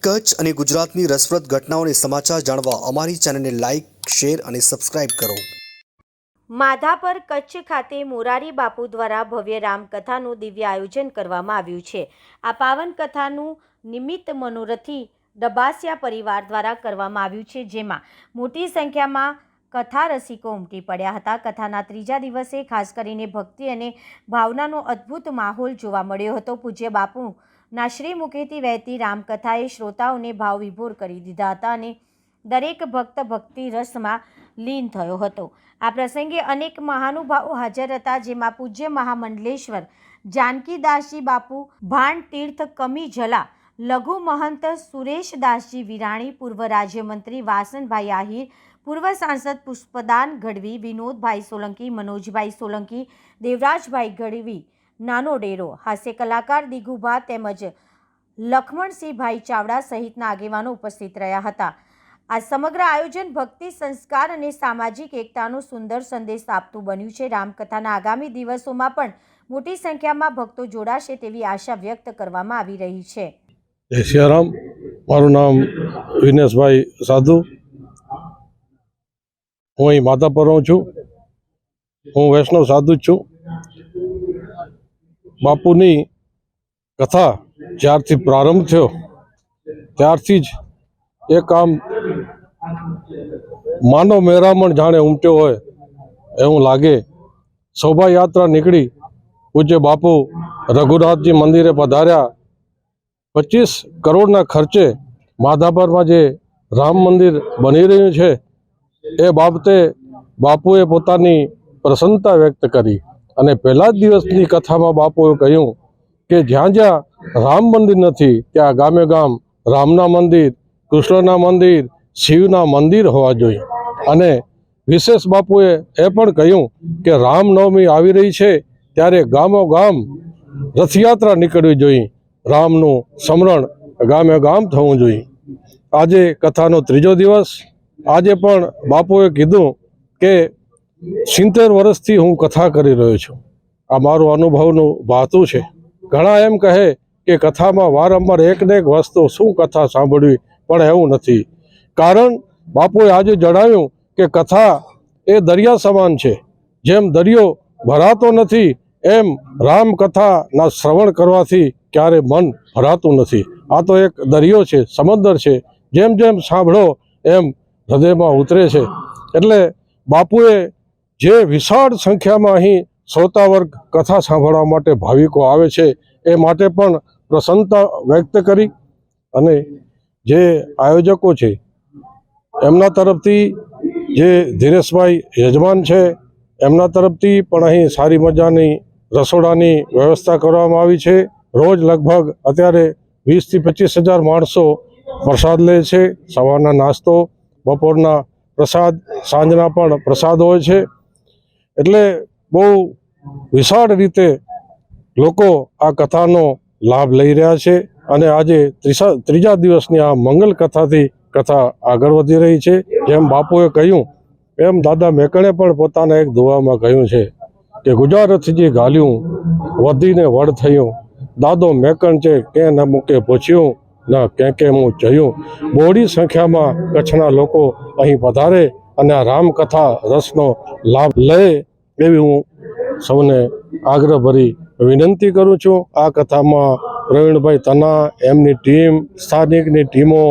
કચ્છ અને ગુજરાતની રસપ્રદ ઘટનાઓને સમાચાર જાણવા અમારી ચેનલને લાઇક, શેર અને સબસ્ક્રાઇબ કરો. માધાપર કચ્છ ખાતે મોરારી બાપુ દ્વારા ભવ્ય રામકથાનું દિવ્ય આયોજન કરવામાં આવ્યું છે. આ પાવન કથાનું નિમિત્ત મનોરથી ડબાસિયા પરિવાર દ્વારા કરવામાં આવ્યું છે, જેમાં મોટી સંખ્યામાં કથા રસિકો ઉમટી પડ્યા હતા. કથાના ત્રીજા દિવસે ખાસ કરીને ભક્તિ અને ભાવનાનો અદ્ભુત માહોલ જોવા મળ્યો હતો. પૂજ્ય બાપુના શ્રી મુખેથી વહેતી રામકથાએ શ્રોતાઓને ભાવ વિભોર કરી દીધા હતા અને દરેક ભક્ત ભક્તિ રસમાં લીન થયો હતો. આ પ્રસંગે અનેક મહાનુભાવો હાજર હતા, જેમાં પૂજ્ય મહામંડલેશ્વર જાનકીદાસજી બાપુ, ભાન તીર્થ કમીઝલા, લઘુ મહંત સુરેશદાસજી વિરાણી, પૂર્વ રાજ્યમંત્રી વાસણભાઈ આહિર, પૂર્વ સાંસદ પુષ્પદાન ગઢવી, વિનોદભાઈ સોલંકી, મનોજભાઈ સોલંકી, દેવરાજભાઈ ગઢવી, નાનો ડેરો, હાસ્ય કલાકાર દિગુભા તેમજ લખમણસિંહભાઈ ચાવડા સહિતના આગેવાનો ઉપસ્થિત રહ્યા હતા. આ સમગ્ર આયોજન ભક્તિ, સંસ્કાર અને સામાજિક એકતાનો સુંદર સંદેશ આપતું બન્યું છે. રામકથાના આગામી દિવસોમાં પણ મોટી સંખ્યામાં ભક્તો જોડાશે તેવી આશા વ્યક્ત કરવામાં આવી રહી છે. જય સિયારામ. મારું નામ વિનેશભાઈ સાધુ. હું અહીં માધાપર રહું છું. હું વૈષ્ણવ સાધુ જ છું. બાપુની કથા જ્યારથી પ્રારંભ થયો ત્યારથી જ એક આમ માનવ મહેરામણ જાણે ઉમટ્યો હોય એવું લાગે. શોભાયાત્રા નીકળી, પૂજ્ય બાપુ રઘુનાથજી મંદિરે પધાર્યા. 25 કરોડના ખર્ચે માધાપરમાં જે રામ મંદિર બની રહ્યું છે એ બાબતે બાપુએ પોતાની પ્રસન્નતા વ્યક્ત કરી અને પહેલા જ દિવસની કથામાં બાપુએ કહ્યું કે જ્યાં જ્યાં રામ મંદિર નથી ત્યાં ગામે ગામ રામના મંદિર, કૃષ્ણના મંદિર, શિવના મંદિર હોવા જોઈએ. અને વિશેષ બાપુએ એ પણ કહ્યું કે રામનવમી આવી રહી છે ત્યારે ગામો ગામ રથયાત્રા નીકળવી જોઈએ, રામનું સ્મરણ ગામે ગામ થવું જોઈએ. આજે કથાનો ત્રીજો દિવસ. આજે પણ બાપુએ કીધું કે 70 વર્ષથી હું કથા કરી રહ્યો છું. આ મારું અનુભવનું ભાતું છે. ઘણા એમ કહે કે કથામાં વારંવાર એકને એક વસ્તુ શું કથા સાંભળવી, પણ એવું નથી. કારણ બાપુએ આજે જણાવ્યું કે કથા એ દરિયા સમાન છે. જેમ દરિયો ભરાતો નથી એમ રામકથાના શ્રવણ કરવાથી ક્યારે મન ભરાતું નથી. આ તો એક દરિયો છે, સમુદ્ર છે. જેમ જેમ સાંભળો એમ હૃદયમાં ઉતરે છે. એટલે બાપુએ જે વિશાળ સંખ્યામાં અહીં શ્રોતા વર્ગ કથા સાંભળવા માટે ભાવિકો આવે છે એ માટે પણ પ્રસન્નતા વ્યક્ત કરી. અને જે આયોજકો છે એમના તરફથી, જે ધીરેશભાઈ યજમાન છે એમના તરફથી પણ અહીં સારી મજાની રસોડાની વ્યવસ્થા કરવામાં આવી છે. રોજ લગભગ અત્યારે 20 થી 25 હજાર માણસો પ્રસાદ લે છે. સવારના નાસ્તો, બપોરના પ્રસાદ, સાંજના પણ પ્રસાદ હોય છે. એટલે બહુ વિશાળ રીતે લોકો આ કથાનો લાભ લઈ રહ્યા છે. અને આજે ત્રીજા દિવસની આ મંગલ કથાથી કથા આગળ વધી રહી છે. જેમ બાપુએ કહ્યું એમ દાદા મેકણે પણ પોતાના એક દુઆમાં કહ્યું છે કે ગુજરાતજી ગાલ્યું વધીને વડ થયું, દાદો મેકણ છે કે ન મૂકે પૂછ્યું, ન કે હું જયું. બહોળી સંખ્યામાં કચ્છના લોકો અહીં પધારે અને આ રામકથા રસનો લાભ લે એવી હું સૌને આગ્રહભરી વિનંતી કરું છું. આ કથામાં પ્રવીણભાઈ તના, એમની ટીમ, સ્થાનિકની ટીમો,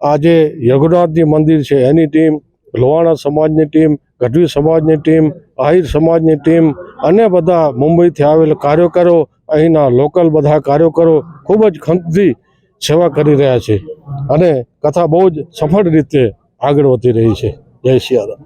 આજે રઘુનાથજી મંદિર છે એની ટીમ, લોહાણા સમાજની ટીમ, ગઢવી સમાજની ટીમ, આહિર સમાજની ટીમ અને બધા મુંબઈથી આવેલ કાર્યકરો, અહીંના લોકલ બધા કાર્યકરો ખૂબ જ ખંતથી સેવા કરી રહ્યા છે અને કથા બહુ જ સફળ રીતે આગળ વધી રહી છે. જય સિયારામ.